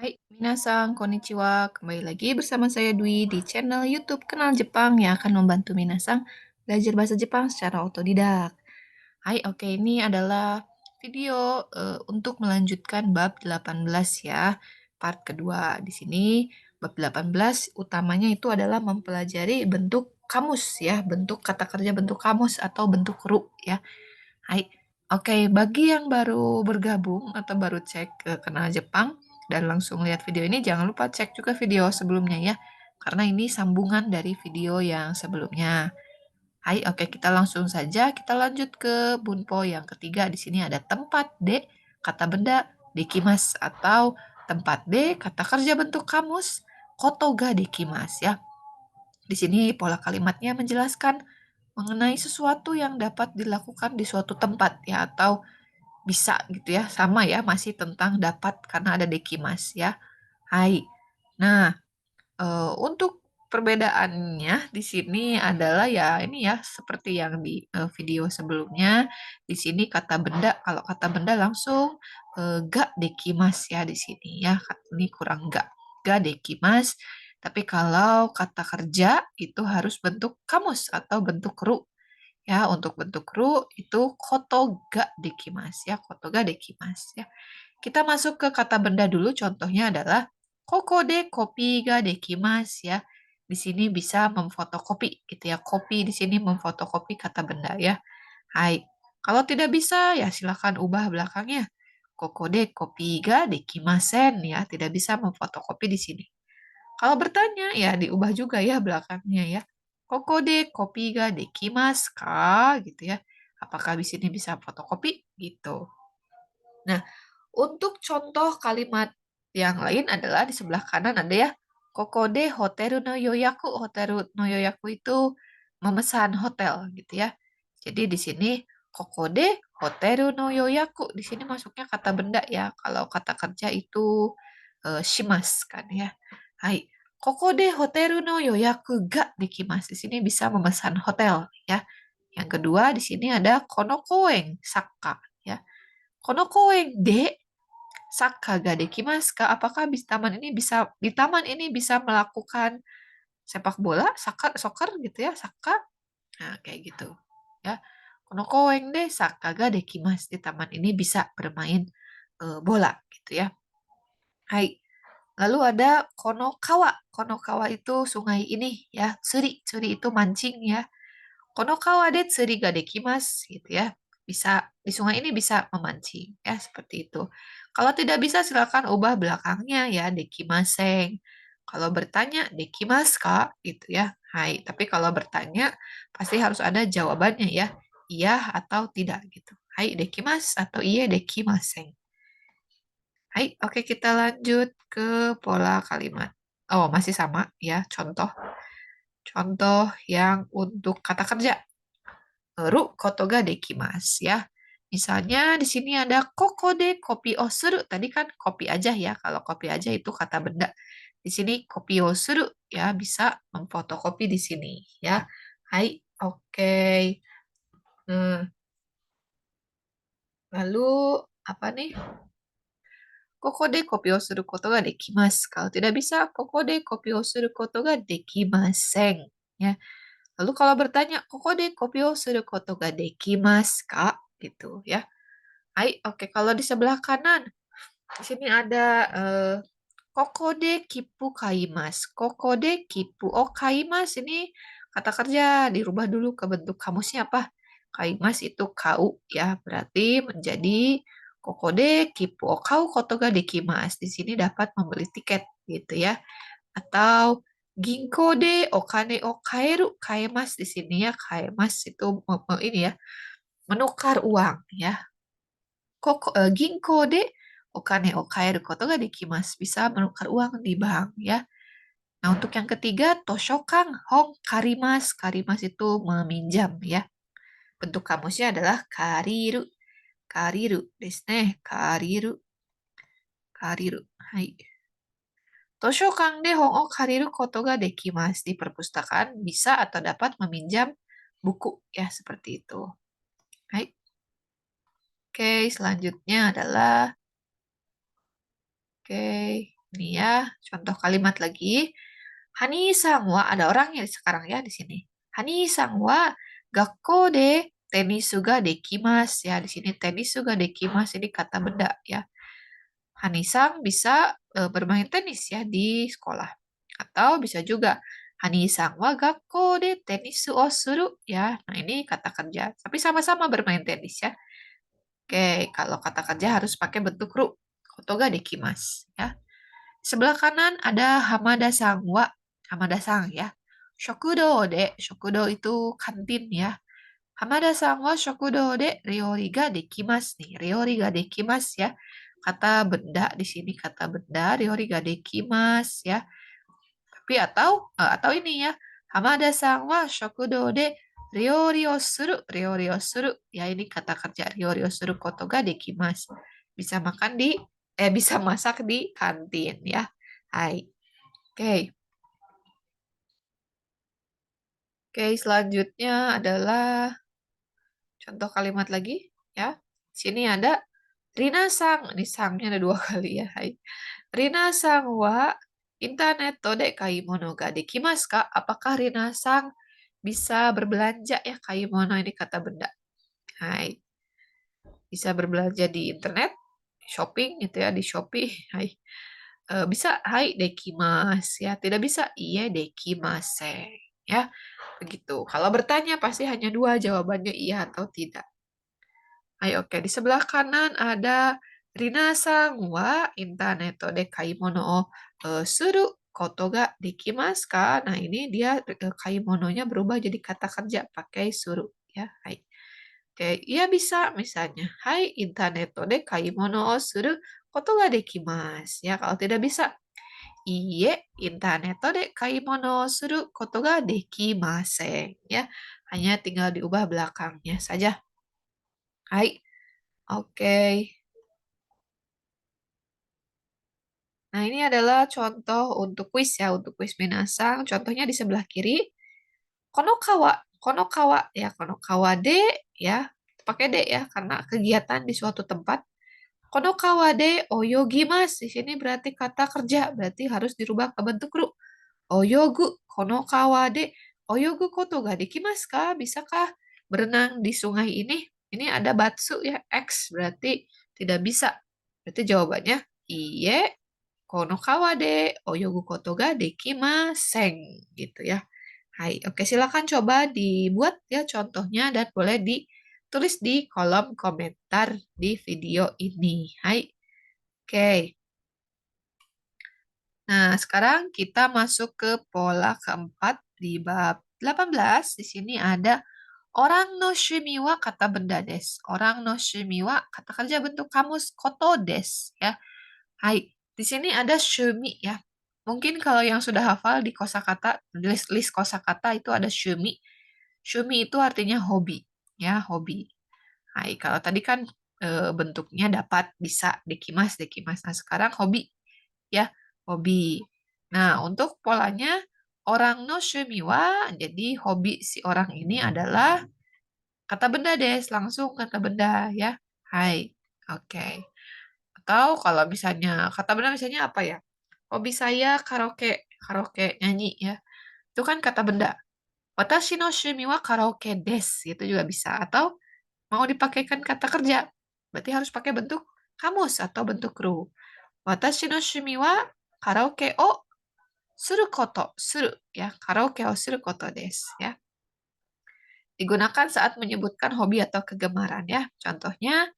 Hai, minasan, konnichiwa. Kembali lagi bersama saya Dwi di channel YouTube Kenal Jepang yang akan membantu minasan belajar bahasa Jepang secara otodidak. Hai, oke, ini adalah video untuk melanjutkan bab 18 ya, part kedua. Di sini bab 18 utamanya itu adalah mempelajari bentuk kamus ya, bentuk kata kerja bentuk kamus atau bentuk ru ya. Hai, oke, bagi yang baru bergabung atau baru cek ke Kenal Jepang dan langsung lihat video ini, jangan lupa cek juga video sebelumnya ya, karena ini sambungan dari video yang sebelumnya. Hai, oke, kita langsung saja, kita lanjut ke bunpo yang ketiga. Di sini ada tempat D, kata benda, dekimas, atau tempat D, kata kerja bentuk kamus, kotoga dekimas ya. Di sini pola kalimatnya menjelaskan mengenai sesuatu yang dapat dilakukan di suatu tempat ya, atau bisa gitu ya, sama ya, masih tentang dapat karena ada dekimas ya. Hai. Nah, untuk perbedaannya di sini adalah ya ini ya, seperti yang di video sebelumnya. Di sini kata benda, kalau kata benda langsung ga dekimas ya di sini ya. Ini kurang ga dekimas. Tapi kalau kata kerja itu harus bentuk kamus atau bentuk ru. Ya, untuk bentuk ru itu kotoga dekimas ya, kotoga dekimas ya. Kita masuk ke kata benda dulu. Contohnya adalah koko de kopi ga dekimas ya. Di sini bisa memfotokopi gitu ya. Kopi di sini memfotokopi kata benda ya. Hai. Kalau tidak bisa ya silakan ubah belakangnya. Koko de kopi ga dekimasen ya. Tidak bisa memfotokopi di sini. Kalau bertanya ya diubah juga ya belakangnya ya. Koko de kopi ga dekimasu ka gitu ya. Apakah di sini bisa fotokopi gitu. Nah, untuk contoh kalimat yang lain adalah di sebelah kanan ada ya. Koko de hoteru no yoyaku. Hoteru no yoyaku itu memesan hotel gitu ya. Jadi di sini koko de hoteru no yoyaku. Di sini masuknya kata benda ya. Kalau kata kerja itu shimas kan ya. Hai. Koko de hoteru no yoyaku ga dekimasu. Di sini bisa memesan hotel ya. Yang kedua di sini ada kono koeng saka ya. Kono koeng de saka ga dekimasu ka? Apakah di taman ini bisa melakukan sepak bola, soccer gitu ya, saka? Nah, kayak gitu. Ya. Kono koeng de saka ga dekimasu. Di taman ini bisa bermain bola gitu ya. Hai. Lalu ada konokawa. Konokawa itu sungai ini ya. Tsuri. Tsuri itu mancing ya. Konokawa de tsuri ga dekimasu gitu ya. Bisa di sungai ini bisa memancing ya, seperti itu. Kalau tidak bisa silakan ubah belakangnya ya, dekimaseng. Kalau bertanya dekimasu ka gitu ya. Hai, tapi kalau bertanya pasti harus ada jawabannya ya. Iya atau tidak gitu. Hai dekimasu atau iya dekimaseng. Hai, oke, kita lanjut ke pola kalimat. Oh, masih sama ya, contoh. Contoh yang untuk kata kerja. Ru koto ga dekimasu ya. Misalnya di sini ada koko de kopi o suru. Tadi kan kopi aja ya. Kalau kopi aja itu kata benda. Di sini kopi o suru ya, bisa memfotokopi di sini ya. Hai, oke. Nah, lalu apa nih? Koko de kopi o suru koto ga dekimasu. Kalau tidak bisa, koko de kopi o suru koto ga dekimasen. Ya. Lalu kalau bertanya, koko de kopi o suru koto ga dekimasu ka? Gitu ya. Hai, oke. Kalau di sebelah kanan, di sini ada koko de kipu kaimas. Koko de kipu. Oh, kaimas ini kata kerja. Dirubah dulu ke bentuk kamusnya apa? Kaimas itu kau ya. Berarti menjadi koko de kipu o kau koto ga dekimasu. Di sini dapat membeli tiket gitu ya. Atau ginko de okane o kaeru. Kaemas di sini ya. Kaemas itu ini ya. Menukar uang ya. Ginko de okane o kaeru koto ga dekimasu. Bisa menukar uang di bank ya. Nah, untuk yang ketiga, toshokan hong karimas. Karimas itu meminjam ya. Bentuk kamusnya adalah kariru. Kariru desu ne. Kariru. Kariru. Hai. Toshokan de hong o kariru koto ga dekimasu. Di perpustakaan bisa atau dapat meminjam buku ya, seperti itu. Hai. Oke, selanjutnya adalah oke. Ini ya, contoh kalimat lagi. Hani sang wa, ada orangnya sekarang ya di sini. Hani sang wa gakko de tenisu ga dekimasu. Ya, di sini tenisu ga dekimasu ini kata benda ya. Hanisang bisa bermain tenis ya di sekolah. Atau bisa juga Hanisang wa gakko de tenisu o suru ya. Nah, ini kata kerja. Tapi sama-sama bermain tenis ya. Oke, kalau kata kerja harus pakai bentuk ru. Koto ga dekimasu ya. Sebelah kanan ada Hamada Sang wa. Hamada Sang ya. Shokudo de. Shokudo itu kantin ya. Hamada Sang wa shokudo de ryori ga dekimasu nih. Ryori ga dekimasu ya. Kata benda di sini kata benda ryori ga dekimasu ya. Tapi atau ini ya. Hamada Sang wa shokudo de ryori o suru. Ryori o suru. Ya, ini kata kerja ryori o suru koto ga dekimasu. Bisa makan di bisa masak di kantin ya. Hai. Oke. Oke, selanjutnya adalah contoh kalimat lagi ya. Sini ada Rina sang, ini sangnya ada dua kali ya. Hai. Rina sang wa internet de kaimono ga dekimasu ka? Apakah Rina sang bisa berbelanja ya? Kaimono ini kata benda. Hai. Bisa berbelanja di internet, shopping gitu ya, di Shopee. Hai. Bisa hai dekimasu ya. Tidak bisa iye dekimasen ya. Begitu. Kalau bertanya pasti hanya dua jawabannya iya atau tidak. Ayo, oke. Di sebelah kanan ada Rina-san wa interneto de kaimono o suru koto ga dekimasu ka? Nah, ini dia kaimononya berubah jadi kata kerja pakai suru ya. Hai. Oke, iya bisa misalnya. Hai, interneto de kaimono o suru koto ga dekimasu. Ya, kalau tidak bisa. Iye, interneto de kaimono o suru koto ga dekimasen. Ya, hanya tinggal diubah belakangnya saja. Hai, oke. Nah, ini adalah contoh untuk kuis ya, untuk kuis Minasang. Contohnya di sebelah kiri, konokawa ya, konokawa de ya, pakai de ya, karena kegiatan di suatu tempat. Konokawa de oyogimas, di sini berarti kata kerja, berarti harus dirubah ke bentuk ru. Oyogu, konokawa de oyogu koto ga dekimasu ka? Bisakah berenang di sungai ini? Ini ada batsu ya, X berarti tidak bisa. Berarti jawabannya iye, konokawa de oyogu koto ga dekimasen gitu ya. Hai, oke silakan coba dibuat ya contohnya dan boleh ditulis di kolom komentar di video ini. Hai, oke. Nah, sekarang kita masuk ke pola keempat di bab 18. Di sini ada orang no shumi wa kata benda des. Orang no shumi wa kata kerja bentuk kamus koto des ya. Hai, di sini ada shumi ya. Mungkin kalau yang sudah hafal di kosakata, list kosakata itu ada shumi. Shumi itu artinya hobi ya, hobi. Hai, kalau tadi kan bentuknya dapat bisa dekimas, dekimas. Nah, sekarang hobi ya, hobi. Nah, untuk polanya orang no shumi wa, jadi hobi si orang ini adalah kata benda des, langsung kata benda ya. Hai. Oke. Atau kalau misalnya kata benda misalnya apa ya? Hobi saya karaoke, karaoke nyanyi ya. Itu kan kata benda. Watashi no shumi wa karaoke des, itu juga bisa. Atau mau dipakaikan kata kerja, berarti harus pakai bentuk kamus atau bentuk ru. Watashi no shumi wa karaoke o suru koto, suru ya, karaoke o suru koto desu ya. Digunakan saat menyebutkan hobi atau kegemaran ya. Contohnya,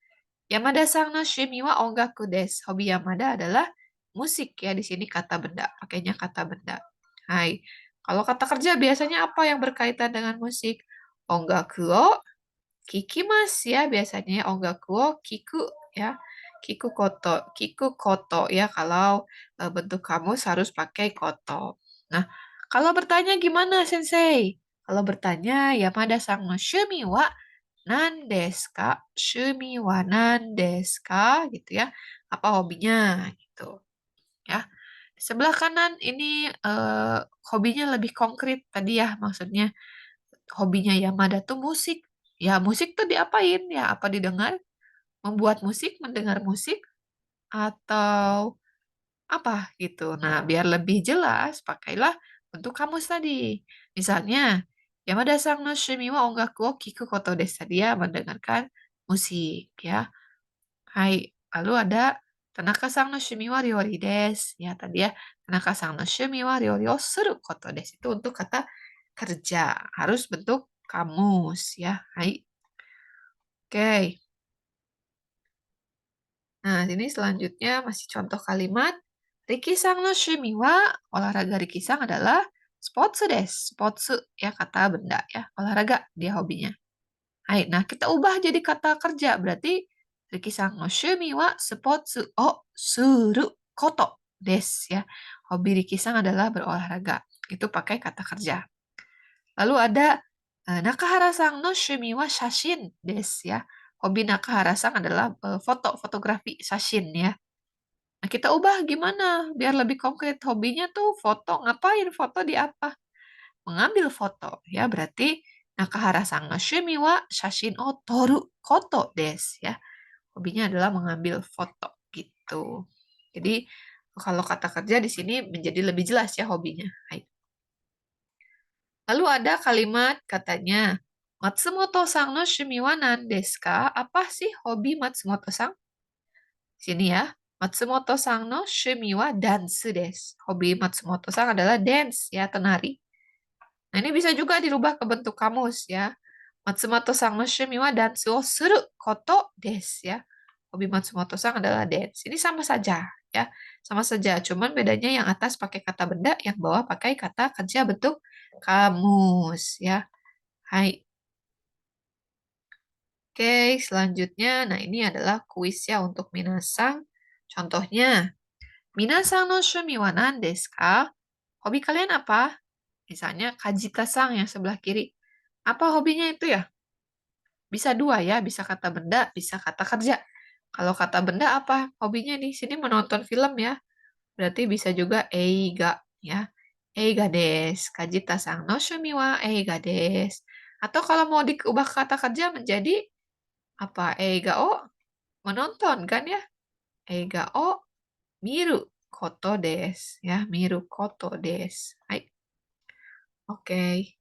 Yamada-san no shumi wa ongaku desu. Hobi Yamada adalah musik ya, di sini kata benda, pakainya kata benda. Hai. Kalau kata kerja biasanya apa yang berkaitan dengan musik? Ongaku o kikimasu ya, biasanya ongaku o kiku ya. Kiku koto ya, kalau bentuk kamus harus pakai koto. Nah, kalau bertanya gimana Sensei? Kalau bertanya, Yamada-san no shumi wa nan desu ka? Shumi wa nan desu ka? Gitu ya. Apa hobinya gitu ya. Sebelah kanan ini hobinya lebih konkret tadi ya, maksudnya hobinya Yamada tuh musik. Ya, musik tuh diapain? Ya, apa didengar? Membuat musik, mendengar musik, atau apa gitu. Nah, biar lebih jelas, pakailah bentuk kamus tadi. Misalnya, Yamada-san no shumi wa ongaku o kiku koto desu. Dia mendengarkan musik, ya. Hai. Lalu ada Tanaka-san no shumi wa ryori desu. Ya, tadi ya. Tanaka-san no shumi wa ryori o suru koto desu. Itu untuk kata kerja. Harus bentuk kamus, ya. Hai. Oke. Nah, ini selanjutnya masih contoh kalimat. Riki-san no shumi wa, olahraga Riki-san adalah sportsu desu. Sportsu, ya kata benda ya. Olahraga, dia hobinya. Hai, nah kita ubah jadi kata kerja. Berarti Riki-san no shumi wa sportsu o suru koto desu ya. Hobi Riki-san adalah berolahraga. Itu pakai kata kerja. Lalu ada Nakahara-san no shumi wa shashin desu ya. Hobi Nakahara-san adalah foto, fotografi, shashin ya. Nah, kita ubah gimana biar lebih konkret. Hobinya tuh foto. Ngapain foto di apa? Mengambil foto. Ya, berarti Nakahara-san no shumi wa shashin o toru koto desu ya. Hobinya adalah mengambil foto gitu. Jadi kalau kata kerja di sini menjadi lebih jelas ya hobinya. Hai. Lalu ada kalimat katanya, Matsumoto-san no shumi wa nan desu ka? Apa sih hobi Matsumoto-san? Sini ya. Matsumoto-san no shumi wa dance desu. Hobi Matsumoto-san adalah dance ya, tenari. Nah, ini bisa juga dirubah ke bentuk kamus ya. Matsumoto-san no shumi wa dance o suru koto desu ya. Hobi Matsumoto-san adalah dance. Ini sama saja ya. Sama saja, cuman bedanya yang atas pakai kata benda, yang bawah pakai kata kerja bentuk kamus ya. Hai. Oke, selanjutnya, nah ini adalah kuis ya untuk minasang. Contohnya, Minasang no shumi wa nan desu ka? Hobi kalian apa? Misalnya Kajita-sang yang sebelah kiri. Apa hobinya itu ya? Bisa dua ya, bisa kata benda, bisa kata kerja. Kalau kata benda apa? Hobinya di sini menonton film ya. Berarti bisa juga eiga ya. Eiga desu. Kajita-sang no shumi wa eiga desu. Atau kalau mau diubah kata kerja menjadi apa? Eiga o menonton kan ya? Eiga o miru koto desu ya, miru koto desu. Hai. Oke.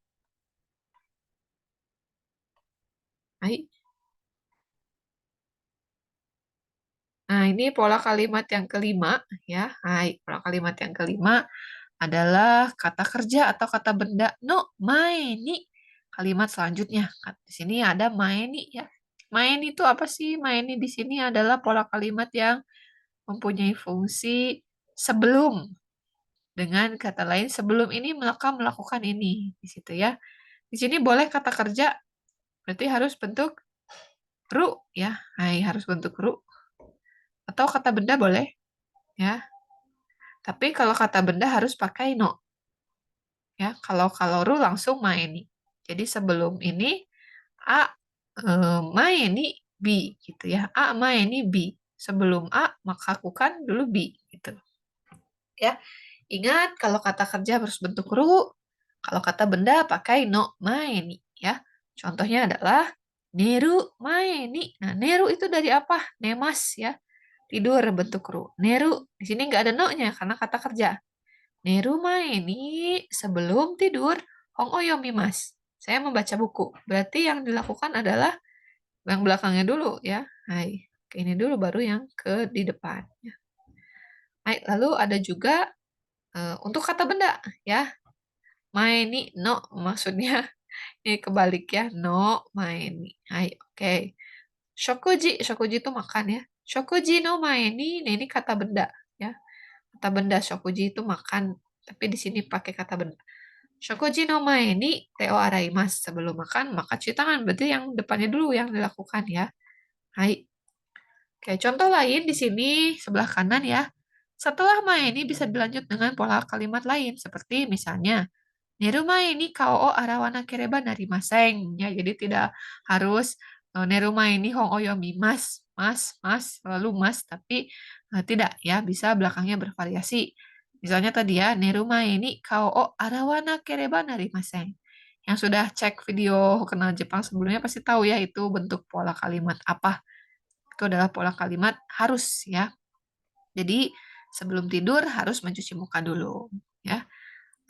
Hai. Nah, ini pola kalimat yang kelima ya. Hai, pola kalimat yang kelima adalah kata kerja atau kata benda no maeni. Kalimat selanjutnya. Di sini ada maeni ya. Maeni itu apa sih? Maeni di sini adalah pola kalimat yang mempunyai fungsi sebelum. Dengan kata lain, sebelum ini maka melakukan ini. Di situ ya. Di sini boleh kata kerja, berarti harus bentuk ru ya. Hai, harus bentuk ru. Atau kata benda boleh ya. Tapi kalau kata benda harus pakai no. Ya, kalau ru langsung maeni. Jadi sebelum ini a maeni b gitu ya. A maeni b. Sebelum a maka lakukan dulu b gitu. Ya. Ingat kalau kata kerja harus bentuk ru, kalau kata benda pakai no maeni ya. Contohnya adalah neru maeni. Nah, neru itu dari apa? Nemas ya. Tidur bentuk ru. Neru di sini nggak ada no-nya karena kata kerja. Neru maeni sebelum tidur hong oyomi mas. Saya membaca buku. Berarti yang dilakukan adalah yang belakangnya dulu ya. Hai. Oke, ini dulu baru yang ke di depan. Ya. Hai, lalu ada juga untuk kata benda ya. Maeni no maksudnya ini kebalik ya. No maeni. Hai, oke. Shokuji, shokuji itu makan ya. Shokuji no maeni, nah ini kata benda ya. Kata benda shokuji itu makan, tapi di sini pakai kata benda. Shokuji no maeni teo araimasu. Sebelum makan, maka cuci tangan. Berarti yang depannya dulu yang dilakukan ya. Hai. Oke, contoh lain di sini sebelah kanan ya. Setelah maeni bisa dilanjut dengan pola kalimat lain seperti misalnya Neruma ini kao o arawana kereba narimaseng. Ya, jadi tidak harus neruma ini hong oyomi mas, mas, lalu mas, tapi tidak ya, bisa belakangnya bervariasi. Misalnya tadi ya, neruma ini kao o arawana kereba narimaseng. Yang sudah cek video kenal Jepang sebelumnya pasti tahu ya itu bentuk pola kalimat apa. Itu adalah pola kalimat harus ya. Jadi sebelum tidur harus mencuci muka dulu, ya.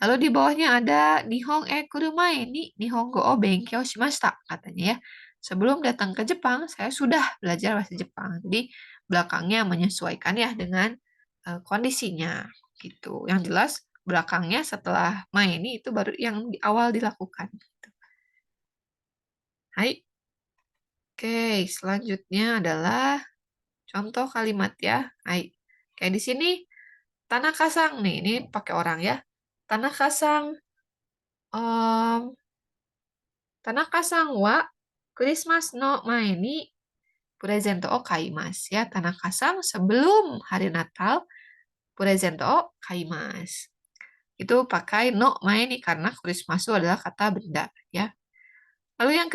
Lalu di bawahnya ada Nihon e kurumae ni Nihongo o benkyou shimashita katanya ya. Sebelum datang ke Jepang, saya sudah belajar bahasa Jepang. Jadi belakangnya menyesuaikan ya dengan kondisinya gitu. Yang jelas belakangnya setelah main ini itu baru yang di awal dilakukan. Gitu. Hai. Oke, selanjutnya adalah contoh kalimat ya. Hai. Kayak di sini tanah kasang nih, ini pakai orang ya. Tanah kasang em, Tanaka san wa Christmas no mae ni presento o kaimasu. Ya, Tanaka san sebelum hari Natal presento o kaimasu. Itu pakai no mae ni karena Christmas itu adalah kata benda ya. Lalu yang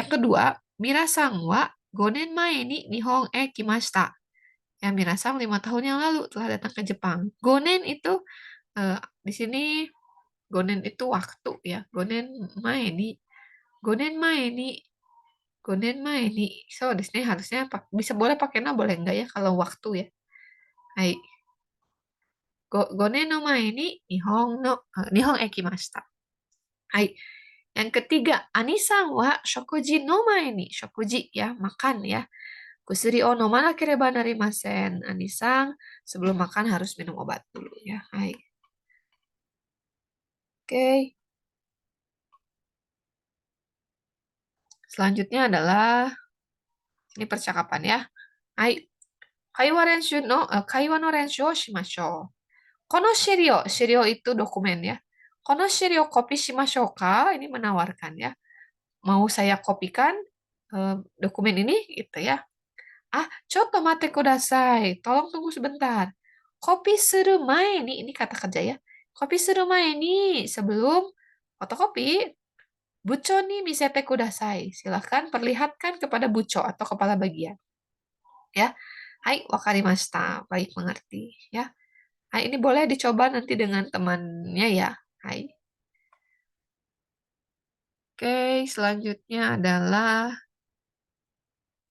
kedua, Mirasan wa gonen mae ni Nihon e kimashita. Ya, Mirasan 5 tahun yang lalu telah datang ke Jepang. Gonen itu di sini gonen itu waktu ya. Gonen mae ni Gonen mah ini, so di sini harusnya bisa boleh pakai no boleh enggak ya kalau waktu ya. Hai, gonen no mae ni nihon ekimashita. Hai, yang ketiga, Anisan wa shokuji no mae ni shokuji ya makan ya. Kusuri o nomanakereba narimasen. Anisan sebelum makan harus minum obat dulu ya. Hai. Oke. Selanjutnya adalah ini percakapan ya. Hai. Kaiwa no renshu o shimashou. Kono shirio itu dokumen ya. Kono shirio kopi shimashou ka? Ini menawarkan ya. Mau saya kopikan dokumen ini gitu ya. Ah, chotto mate kudasai. Tolong tunggu sebentar. Kopi suru mae ni, ini kata kerja ya. Kopi suru mae ni, sebelum fotokopi, buco ni misete kudasai. Silahkan perlihatkan kepada buco atau kepala bagian. Ya. Hai, wakarimashita. Baik, mengerti ya. Hai, ini boleh dicoba nanti dengan temannya ya. Hai. Oke, selanjutnya adalah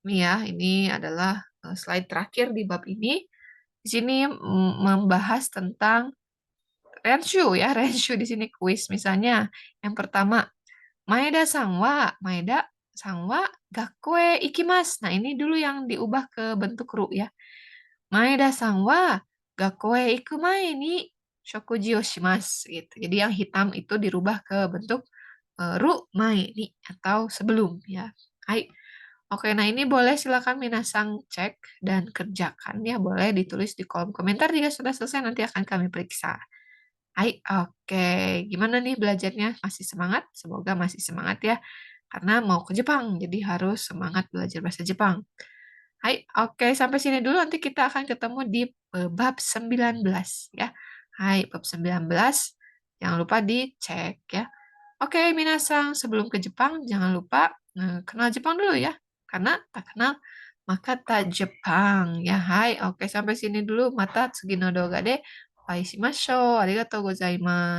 ini ya. Ini adalah slide terakhir di bab ini. Di sini membahas tentang renshu ya. Renshu di sini kuis. Misalnya, yang pertama, Maeda sangwa gakue ikimasu. Nah, ini dulu yang diubah ke bentuk ru ya. Maeda-san wa gakkoe iku mae ni shokuji o shimasu gitu. Jadi yang hitam itu dirubah ke bentuk ru mae ni atau sebelum ya. Hai. Oke, nah ini boleh silakan minasang cek dan kerjakan ya. Boleh ditulis di kolom komentar jika sudah selesai nanti akan kami periksa. Hai, oke. Gimana nih belajarnya? Masih semangat? Semoga masih semangat ya. Karena mau ke Jepang, jadi harus semangat belajar bahasa Jepang. Hai, oke sampai sini dulu nanti kita akan ketemu di bab 19 ya. Hai, bab 19. Jangan lupa dicek ya. Oke, minasang sebelum ke Jepang jangan lupa kenal Jepang dulu ya. Karena tak kenal maka tak Jepang ya. Hai, oke sampai sini dulu. Mata tsugi no doga de. Bye shimashou. Arigatou gozaimasu.